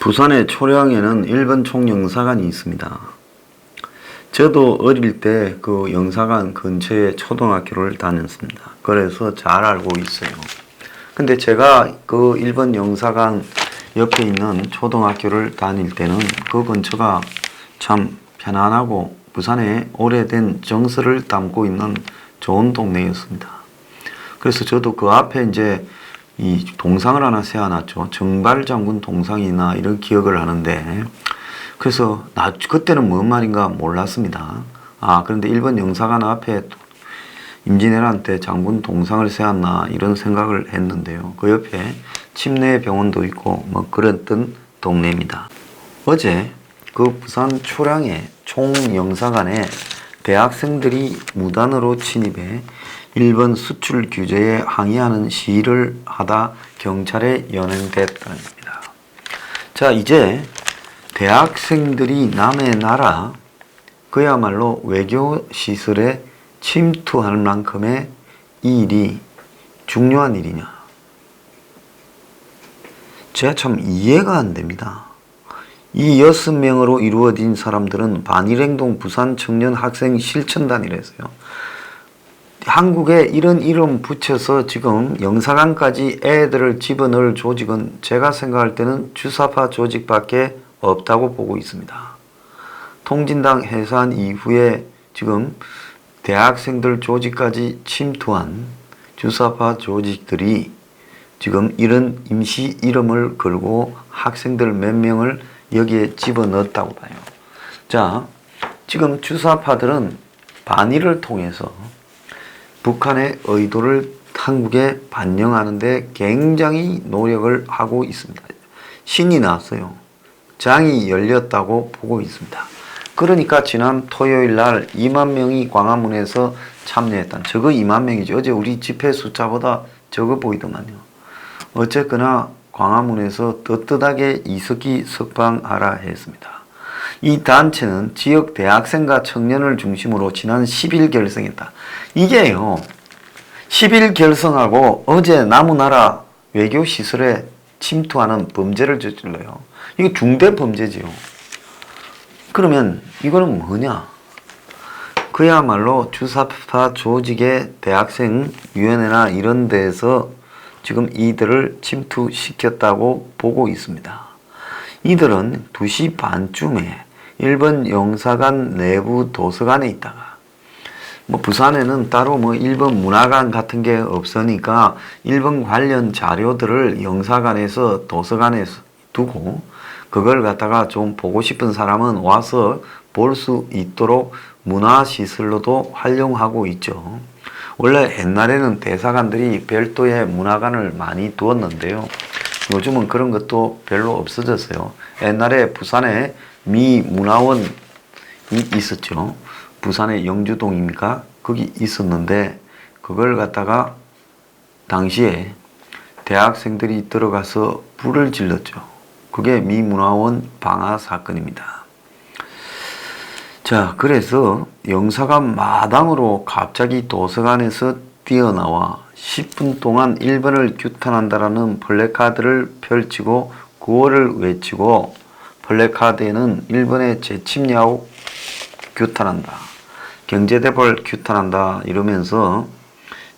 부산의 초량에는 일본 총영사관이 있습니다. 저도 어릴 때 그 영사관 근처에 초등학교를 다녔습니다. 그래서 잘 알고 있어요. 근데 제가 그 일본 영사관 옆에 있는 초등학교를 다닐 때는 그 근처가 참 편안하고 부산의 오래된 정서를 담고 있는 좋은 동네였습니다. 그래서 저도 그 앞에 이제 이 동상을 하나 세워놨죠. 정발장군 동상이나 이런 기억을 하는데, 그래서 그때는 뭔 말인가 몰랐습니다. 그런데 일본 영사관 앞에 임진왜란 때 장군 동상을 세웠나 이런 생각을 했는데요. 그 옆에 침례 병원도 있고 뭐 그랬던 동네입니다. 어제 그 부산 초량의 총영사관에 대학생들이 무단으로 침입해 일본 수출 규제에 항의하는 시위를 하다 경찰에 연행됐다는 겁니다. 자, 이제 대학생들이 남의 나라, 그야말로 외교 시설에 침투할 만큼의 이 일이 중요한 일이냐? 제가 참 이해가 안 됩니다. 이 6명으로 이루어진 사람들은 반일행동 부산 청년 학생 실천단이라서요. 한국에 이런 이름 붙여서 지금 영사관까지 애들을 집어넣을 조직은 제가 생각할 때는 주사파 조직밖에 없다고 보고 있습니다. 통진당 해산 이후에 지금 대학생들 조직까지 침투한 주사파 조직들이 지금 이런 임시 이름을 걸고 학생들 몇 명을 여기에 집어넣었다고 봐요. 자, 지금 주사파들은 반일을 통해서 북한의 의도를 한국에 반영하는 데 굉장히 노력을 하고 있습니다. 신이 났어요. 장이 열렸다고 보고 있습니다. 그러니까 지난 토요일 날 2만 명이 광화문에서 참여했다. 저거 2만 명이죠. 어제 우리 집회 숫자보다 적어 보이더만요. 어쨌거나 광화문에서 떳떳하게 이석기 석방하라 했습니다. 이 단체는 지역 대학생과 청년을 중심으로 지난 10일 결성했다. 이게요, 10일 결성하고 어제 남우나라 외교시설에 침투하는 범죄를 저질러요. 이거 중대범죄지요. 그러면 이거는 뭐냐? 그야말로 주사파 조직의 대학생위원회나 이런 데서 지금 이들을 침투시켰다고 보고 있습니다. 이들은 2시 반쯤에 일본 영사관 내부 도서관에 있다가 부산에는 따로 일본 문화관 같은 게 없으니까 일본 관련 자료들을 영사관에서 도서관에 두고 그걸 갖다가 좀 보고 싶은 사람은 와서 볼 수 있도록 문화시설로도 활용하고 있죠. 원래 옛날에는 대사관들이 별도의 문화관을 많이 두었는데요. 요즘은 그런 것도 별로 없어졌어요. 옛날에 부산에 미 문화원이 있었죠. 부산의 영주동입니까? 거기 있었는데 그걸 갖다가 당시에 대학생들이 들어가서 불을 질렀죠. 그게 미 문화원 방화 사건입니다. 자, 그래서 영사관 마당으로 갑자기 도서관에서 뛰어나와 10분 동안 일본을 규탄한다라는 플래카드를 펼치고 구호를 외치고, 플래카드에는 일본의 재침략 규탄한다, 경제대벌 규탄한다 이러면서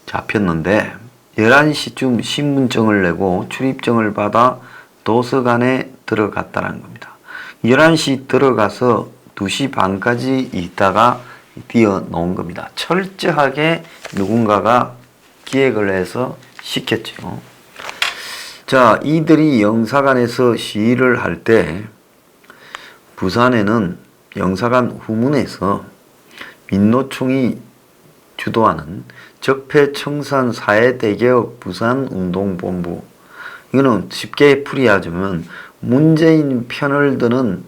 잡혔는데 11시쯤 신분증을 내고 출입증을 받아 도서관에 들어갔다는 겁니다. 11시 들어가서 2시 반까지 있다가 뛰어놓은 겁니다. 철저하게 누군가가 기획을 해서 시켰죠. 자, 이들이 영사관에서 시위를 할 때 부산에는 영사관 후문에서 민노총이 주도하는 적폐청산 사회대개혁 부산운동본부, 이거는 쉽게 풀이하자면 문재인 편을 드는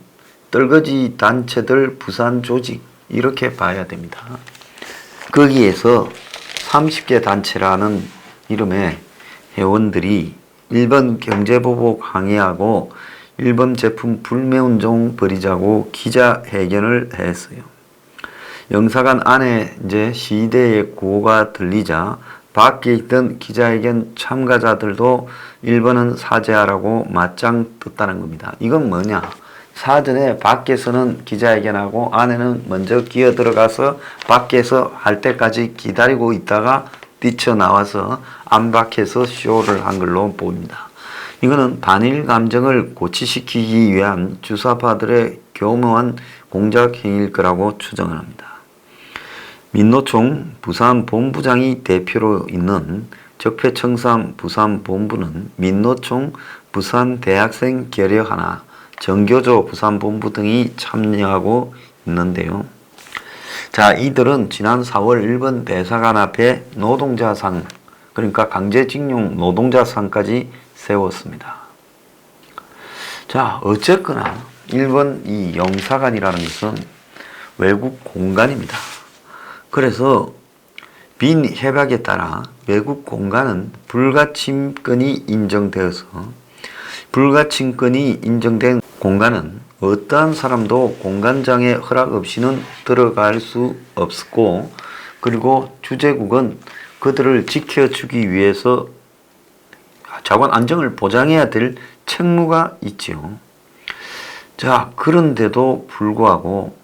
떨거지 단체들 부산 조직, 이렇게 봐야 됩니다. 거기에서 30개 단체라는 이름의 회원들이 일본 경제보복 항의하고 일본 제품 불매운동 벌이자고 기자회견을 했어요. 영사관 안에 이제 시위대의 구호가 들리자 밖에 있던 기자회견 참가자들도 1번은 사죄하라고 맞짱 떴다는 겁니다. 이건 뭐냐? 사전에 밖에서는 기자회견하고 안에는 먼저 기어 들어가서 밖에서 할 때까지 기다리고 있다가 뛰쳐나와서 안팎에서 쇼를 한 걸로 보입니다. 이거는 반일 감정을 고취시키기 위한 주사파들의 교묘한 공작 행위일 거라고 추정을 합니다. 민노총 부산본부장이 대표로 있는 적폐청산 부산본부는 민노총 부산대학생 결여하나 정교조 부산본부 등이 참여하고 있는데요. 자, 이들은 지난 4월 일본 대사관 앞에 노동자상, 그러니까 강제징용 노동자상까지 세웠습니다. 자, 어쨌거나 일본 이 영사관이라는 것은 외국 공간입니다. 그래서 빈 협약에 따라 외국 공간은 불가침권이 인정되어서 불가침권이 인정된 공간은 어떠한 사람도 공간장의 허락 없이는 들어갈 수 없었고, 그리고 주재국은 그들을 지켜주기 위해서 자관 안정을 보장해야 될 책무가 있지요. 자, 그런데도 불구하고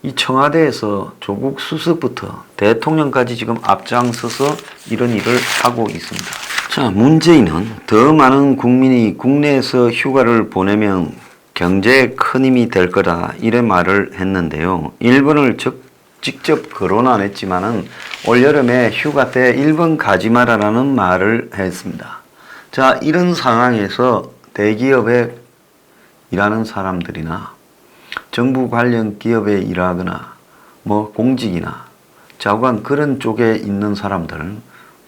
이 청와대에서 조국 수석부터 대통령까지 지금 앞장서서 이런 일을 하고 있습니다. 자, 문재인은 더 많은 국민이 국내에서 휴가를 보내면 경제에 큰 힘이 될 거다, 이런 말을 했는데요. 일본을 직접 거론 안 했지만은 올여름에 휴가 때 일본 가지 마라라는 말을 했습니다. 자, 이런 상황에서 대기업에 일하는 사람들이나 정부 관련 기업에 일하거나 뭐 공직이나 자관 그런 쪽에 있는 사람들,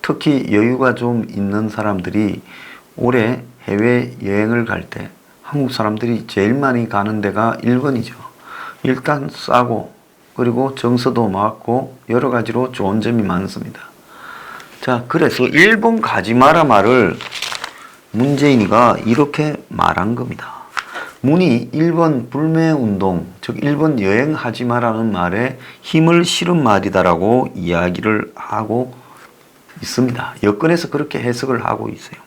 특히 여유가 좀 있는 사람들이 올해 해외여행을 갈 때 한국 사람들이 제일 많이 가는 데가 일본이죠. 일단 싸고 그리고 정서도 맞고 여러 가지로 좋은 점이 많습니다. 자, 그래서 일본 가지 마라 말을 문재인이가 이렇게 말한 겁니다. 문이 일본 불매운동, 즉 일본 여행하지 마라는 말에 힘을 실은 말이다라고 이야기를 하고 있습니다. 여권에서 그렇게 해석을 하고 있어요.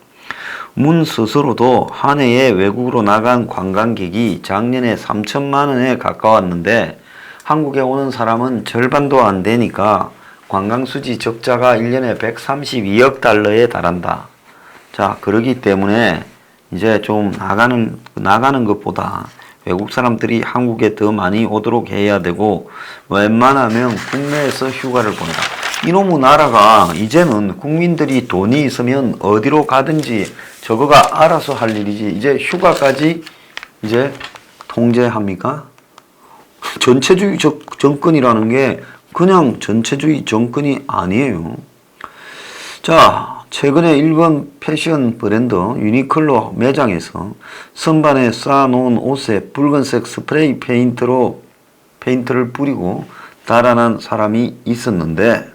문 스스로도 한 해에 외국으로 나간 관광객이 작년에 3천만 원에 가까웠는데 한국에 오는 사람은 절반도 안 되니까 관광수지 적자가 1년에 132억 달러에 달한다. 자, 그러기 때문에 이제 좀 나가는 것보다 외국 사람들이 한국에 더 많이 오도록 해야 되고, 웬만하면 국내에서 휴가를 보내라. 이놈의 나라가 이제는 국민들이 돈이 있으면 어디로 가든지 저거가 알아서 할 일이지, 이제 휴가까지 이제 통제합니까? 전체주의 정권이라는 게 그냥 전체주의 정권이 아니에요. 자, 최근에 일본 패션 브랜드 유니클로 매장에서 선반에 쌓아놓은 옷에 붉은색 스프레이 페인트를 뿌리고 달아난 사람이 있었는데,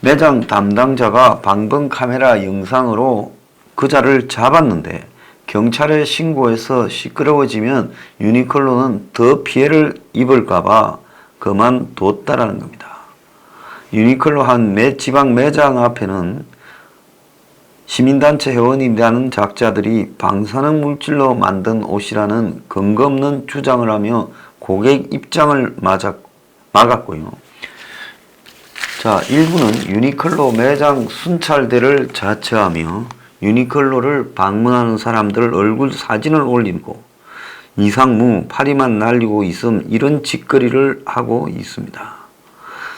매장 담당자가 방범 카메라 영상으로 그자를 잡았는데 경찰에 신고해서 시끄러워지면 유니클로는 더 피해를 입을까봐 그만뒀다라는 겁니다. 유니클로 한 지방 매장 앞에는 시민단체 회원이라는 작자들이 방사능 물질로 만든 옷이라는 근거 없는 주장을 하며 고객 입장을 막았고요. 자, 일부는 유니클로 매장 순찰대를 자처하며 유니클로를 방문하는 사람들 얼굴 사진을 올리고 이상무 파리만 날리고 있음, 이런 짓거리를 하고 있습니다.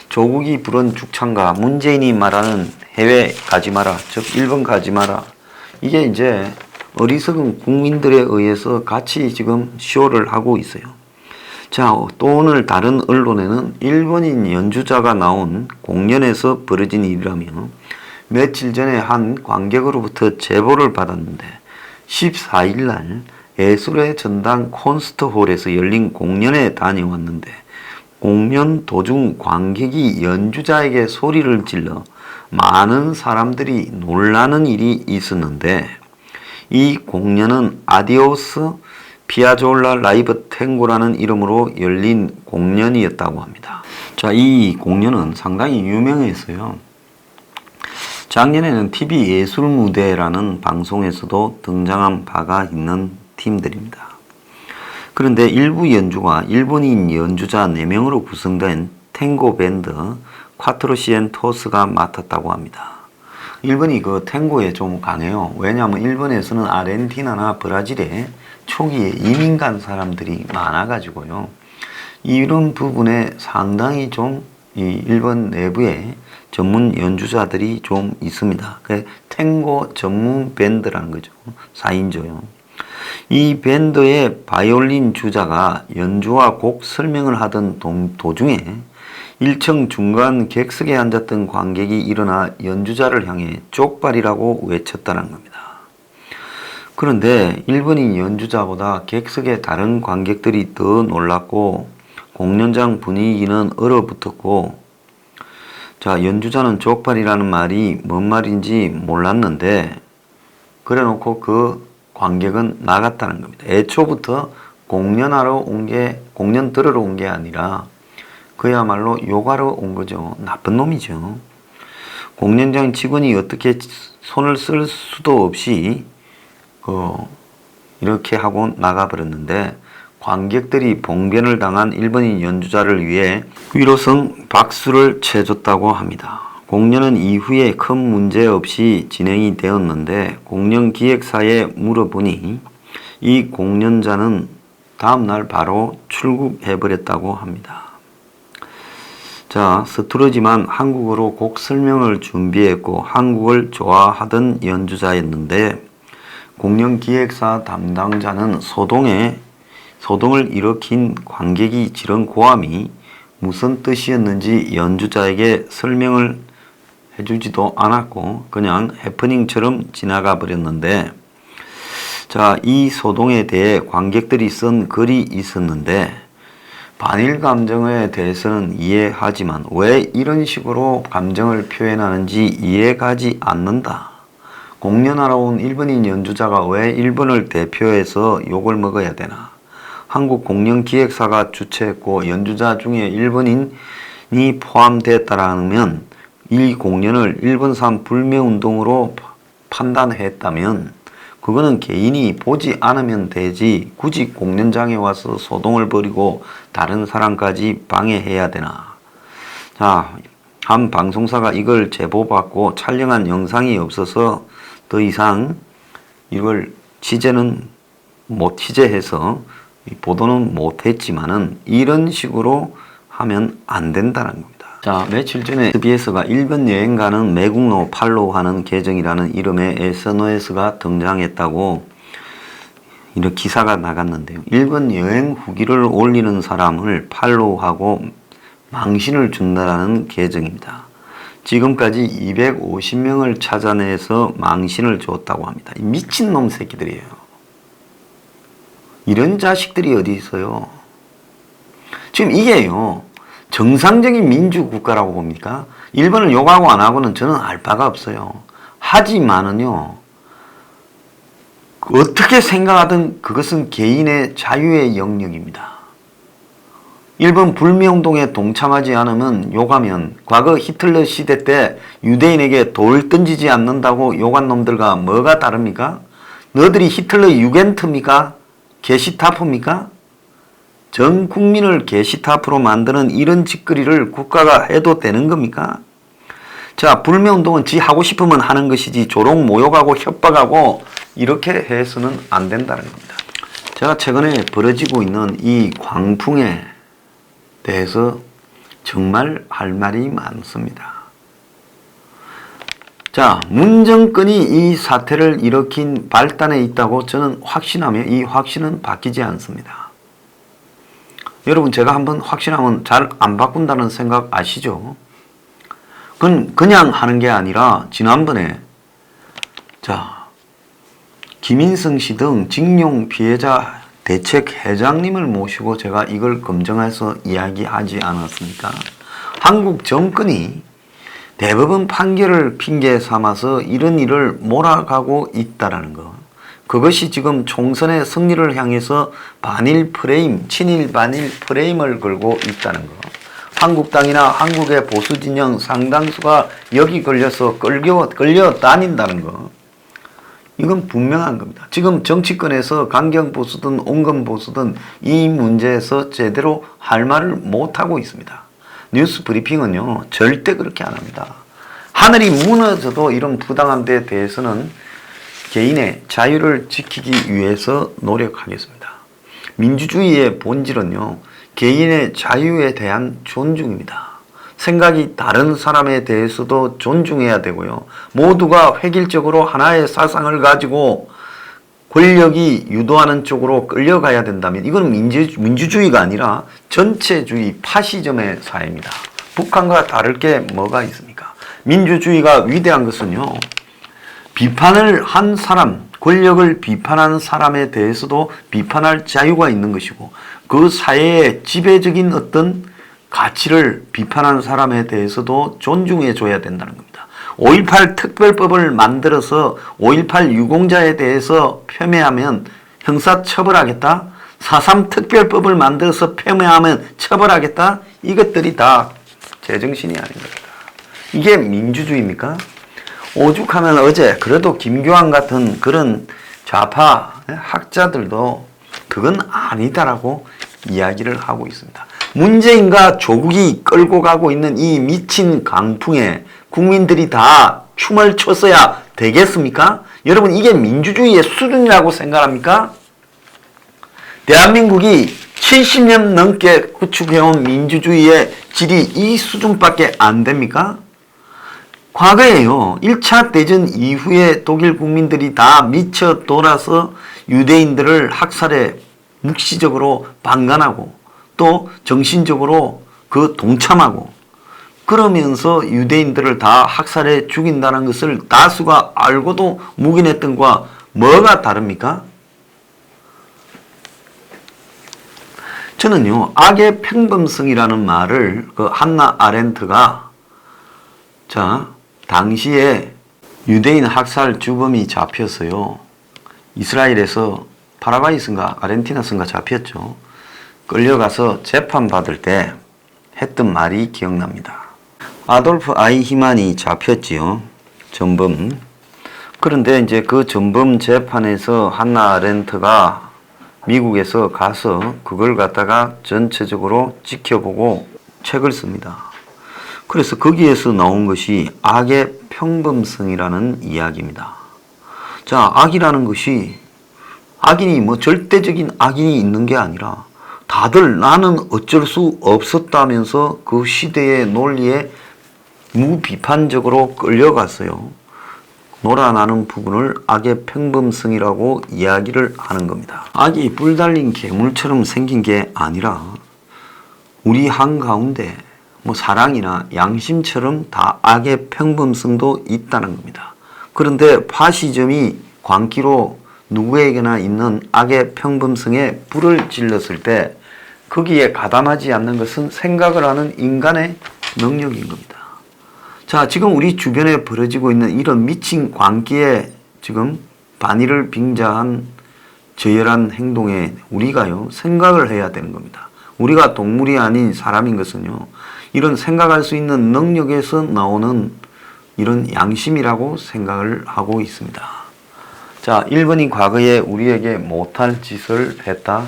조국이 부른 죽창가, 문재인이 말하는 해외 가지 마라, 즉 일본 가지 마라, 이게 이제 어리석은 국민들에 의해서 같이 지금 쇼를 하고 있어요. 자, 또 오늘 다른 언론에는 일본인 연주자가 나온 공연에서 벌어진 일이라며 며칠 전에 한 관객으로부터 제보를 받았는데 14일 날 예술의 전당 콘서트홀에서 열린 공연에 다녀왔는데 공연 도중 관객이 연주자에게 소리를 질러 많은 사람들이 놀라는 일이 있었는데, 이 공연은 아디오스 피아졸라 라이브 탱고라는 이름으로 열린 공연이었다고 합니다. 자, 이 공연은 상당히 유명했어요. 작년에는 TV 예술무대라는 방송에서도 등장한 바가 있는 팀들입니다. 그런데 일부 연주가 일본인 연주자 4명으로 구성된 탱고 밴드 콰트로시엔토스가 맡았다고 합니다. 일본이 그 탱고에 좀 강해요. 왜냐하면 일본에서는 아르헨티나나 브라질에 초기에 이민 간 사람들이 많아가지고요. 이런 부분에 상당히 좀 이 일본 내부에 전문 연주자들이 좀 있습니다. 탱고 전문 밴드라는 거죠. 4인조요. 이 밴드의 바이올린 주자가 연주와 곡 설명을 하던 도중에 1층 중간 객석에 앉았던 관객이 일어나 연주자를 향해 쪽발이라고 외쳤다는 겁니다. 그런데 일본인 연주자보다 객석의 다른 관객들이 더 놀랐고 공연장 분위기는 얼어붙었고, 자, 연주자는 쪽발이라는 말이 뭔 말인지 몰랐는데 그래 놓고 그 관객은 나갔다는 겁니다. 애초부터 공연 들으러 온 게 아니라 그야말로 욕하러 온 거죠. 나쁜 놈이죠. 공연장 직원이 어떻게 손을 쓸 수도 없이 이렇게 하고 나가버렸는데, 관객들이 봉변을 당한 일본인 연주자를 위해 위로성 박수를 쳐줬다고 합니다. 공연은 이후에 큰 문제 없이 진행이 되었는데 공연 기획사에 물어보니 이 공연자는 다음날 바로 출국해버렸다고 합니다. 자, 서투르지만 한국어로 곡 설명을 준비했고 한국을 좋아하던 연주자였는데 공연 기획사 담당자는 소동을 일으킨 관객이 지른 고함이 무슨 뜻이었는지 연주자에게 설명을 해주지도 않았고 그냥 해프닝처럼 지나가 버렸는데, 자, 이 소동에 대해 관객들이 쓴 글이 있었는데 반일 감정에 대해서는 이해하지만 왜 이런 식으로 감정을 표현하는지 이해가지 않는다. 공연하러 온 일본인 연주자가 왜 일본을 대표해서 욕을 먹어야 되나. 한국 공연 기획사가 주최했고 연주자 중에 일본인이 포함됐다라면 이 공연을 일본산 불매운동으로 판단했다면 그거는 개인이 보지 않으면 되지 굳이 공연장에 와서 소동을 벌이고 다른 사람까지 방해해야 되나. 자, 한 방송사가 이걸 제보받고 촬영한 영상이 없어서 더 이상 이걸 취재해서 보도는 못했지만은 이런 식으로 하면 안 된다는 겁니다. 자, 며칠 전에 SBS가 일본 여행 가는 매국노 팔로우하는 계정이라는 이름의 SNS가 등장했다고 이런 기사가 나갔는데요. 일본 여행 후기를 올리는 사람을 팔로우하고 망신을 준다라는 계정입니다. 지금까지 250명을 찾아내서 망신을 줬다고 합니다. 미친놈 새끼들이에요. 이런 자식들이 어디 있어요? 지금 이게요, 정상적인 민주국가라고 봅니까? 일본을 욕하고 안 하고는 저는 알 바가 없어요. 하지만은요, 어떻게 생각하든 그것은 개인의 자유의 영역입니다. 일본 불매운동에 동참하지 않으면 욕하면 과거 히틀러 시대 때 유대인에게 돌 던지지 않는다고 욕한 놈들과 뭐가 다릅니까? 너들이 히틀러 유겐트입니까? 게시타프입니까? 전 국민을 게시타프로 만드는 이런 짓거리를 국가가 해도 되는 겁니까? 자, 불매운동은 지 하고 싶으면 하는 것이지 조롱 모욕하고 협박하고 이렇게 해서는 안 된다는 겁니다. 제가 최근에 벌어지고 있는 이 광풍에 대해서 정말 할 말이 많습니다. 자, 문정권이 이 사태를 일으킨 발단에 있다고 저는 확신하며 이 확신은 바뀌지 않습니다. 여러분, 제가 한번 확신하면 잘 안 바꾼다는 생각 아시죠? 그냥 하는 게 아니라 지난번에 자, 김인성 씨 등 징용 피해자 대책 회장님을 모시고 제가 이걸 검증해서 이야기하지 않았습니까? 한국 정권이 대법원 판결을 핑계 삼아서 이런 일을 몰아가고 있다라는 거. 그것이 지금 총선의 승리를 향해서 반일 프레임, 친일 반일 프레임을 걸고 있다는 거. 한국당이나 한국의 보수 진영 상당수가 여기 걸려서 끌려 다닌다는 거. 이건 분명한 겁니다. 지금 정치권에서 강경 보수든 온건 보수든 이 문제에서 제대로 할 말을 못하고 있습니다. 뉴스 브리핑은요, 절대 그렇게 안 합니다. 하늘이 무너져도 이런 부당함에 대해서는 개인의 자유를 지키기 위해서 노력하겠습니다. 민주주의의 본질은요, 개인의 자유에 대한 존중입니다. 생각이 다른 사람에 대해서도 존중해야 되고요. 모두가 획일적으로 하나의 사상을 가지고 권력이 유도하는 쪽으로 끌려가야 된다면 이건 민주주의가 아니라 전체주의 파시즘의 사회입니다. 북한과 다를 게 뭐가 있습니까? 민주주의가 위대한 것은요, 비판을 한 사람, 권력을 비판하는 사람에 대해서도 비판할 자유가 있는 것이고, 그 사회의 지배적인 어떤 가치를 비판하는 사람에 대해서도 존중해 줘야 된다는 겁니다. 5.18 특별법을 만들어서 5.18 유공자에 대해서 폄훼하면 형사처벌하겠다? 4.3 특별법을 만들어서 폄훼하면 처벌하겠다? 이것들이 다 제정신이 아닌 겁니다. 이게 민주주의입니까? 오죽하면 어제 그래도 김교환 같은 그런 좌파 학자들도 그건 아니다라고 이야기를 하고 있습니다. 문재인과 조국이 끌고 가고 있는 이 미친 강풍에 국민들이 다 춤을 췄어야 되겠습니까? 여러분, 이게 민주주의의 수준이라고 생각합니까? 대한민국이 70년 넘게 구축해온 민주주의의 질이 이 수준밖에 안 됩니까? 과거에요, 1차 대전 이후에 독일 국민들이 다 미쳐 돌아서 유대인들을 학살에 묵시적으로 방관하고 또 정신적으로 그 동참하고 그러면서 유대인들을 다 학살해 죽인다는 것을 다수가 알고도 묵인했던 것과 뭐가 다릅니까? 저는요, 악의 평범성이라는 말을 그 한나 아렌트가 당시에 유대인 학살 주범이 잡혔어요. 이스라엘에서 파라과이선가 아르헨티나선가 잡혔죠. 끌려가서 재판받을 때 했던 말이 기억납니다. 아돌프 아이히만이 잡혔지요. 전범. 그런데 이제 그 전범 재판에서 한나 아렌트가 미국에서 가서 그걸 갖다가 전체적으로 지켜보고 책을 씁니다. 그래서 거기에서 나온 것이 악의 평범성이라는 이야기입니다. 자, 악이라는 것이 악인이 뭐 절대적인 악인이 있는 게 아니라 다들 나는 어쩔 수 없었다면서 그 시대의 논리에 무비판적으로 끌려갔어요. 놀아나는 부분을 악의 평범성이라고 이야기를 하는 겁니다. 악이 뿔 달린 괴물처럼 생긴 게 아니라 우리 한가운데 뭐 사랑이나 양심처럼 다 악의 평범성도 있다는 겁니다. 그런데 파시즘이 광기로 누구에게나 있는 악의 평범성에 불을 질렀을 때 거기에 가담하지 않는 것은 생각을 하는 인간의 능력인 겁니다. 자, 지금 우리 주변에 벌어지고 있는 이런 미친 광기에 지금 반의를 빙자한 저열한 행동에 우리가요, 생각을 해야 되는 겁니다. 우리가 동물이 아닌 사람인 것은요, 이런 생각할 수 있는 능력에서 나오는 이런 양심이라고 생각을 하고 있습니다. 자, 1번이 과거에 우리에게 못할 짓을 했다.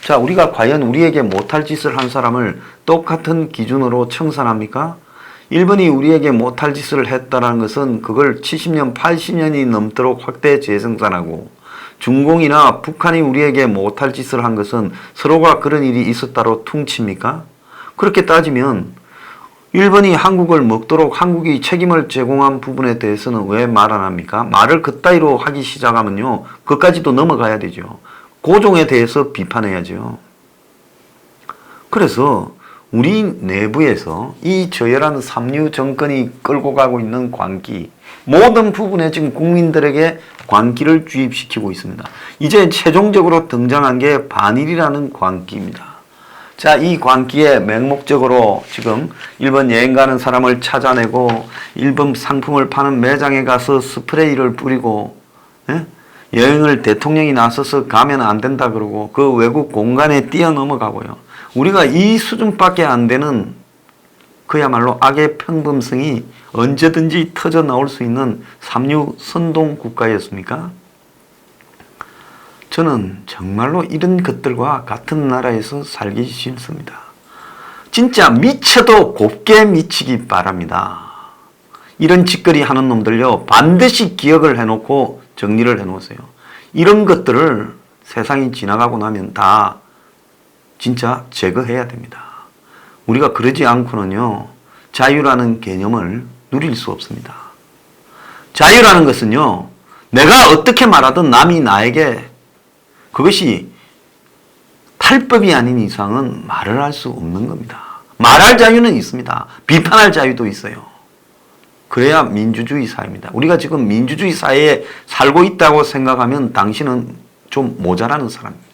자, 우리가 과연 우리에게 못할 짓을 한 사람을 똑같은 기준으로 청산합니까? 1번이 우리에게 못할 짓을 했다는 것은 그걸 70년, 80년이 넘도록 확대 재생산하고, 중공이나 북한이 우리에게 못할 짓을 한 것은 서로가 그런 일이 있었다로 퉁칩니까? 그렇게 따지면 1번이 한국을 먹도록 한국이 책임을 제공한 부분에 대해서는 왜 말 안 합니까? 말을 그따위로 하기 시작하면요, 그까지도 넘어가야 되죠. 고종에 대해서 비판해야죠. 그래서 우리 내부에서 이 저열한 삼류 정권이 끌고 가고 있는 광기, 모든 부분에 지금 국민들에게 광기를 주입시키고 있습니다. 이제 최종적으로 등장한 게 반일이라는 광기입니다. 자, 이 광기에 맹목적으로 지금 일본 여행 가는 사람을 찾아내고 일본 상품을 파는 매장에 가서 스프레이를 뿌리고, 여행을 대통령이 나서서 가면 안 된다 그러고 그 외국 공간에 뛰어넘어가고요. 우리가 이 수준밖에 안 되는 그야말로 악의 평범성이 언제든지 터져 나올 수 있는 삼류 선동 국가였습니까? 저는 정말로 이런 것들과 같은 나라에서 살기 싫습니다. 진짜 미쳐도 곱게 미치기 바랍니다. 이런 짓거리 하는 놈들요, 반드시 기억을 해놓고 정리를 해놓으세요. 이런 것들을 세상이 지나가고 나면 다 진짜 제거해야 됩니다. 우리가 그러지 않고는요, 자유라는 개념을 누릴 수 없습니다. 자유라는 것은요, 내가 어떻게 말하든 남이 나에게 그것이 탈법이 아닌 이상은 말을 할 수 없는 겁니다. 말할 자유는 있습니다. 비판할 자유도 있어요. 그래야 민주주의 사회입니다. 우리가 지금 민주주의 사회에 살고 있다고 생각하면 당신은 좀 모자라는 사람입니다.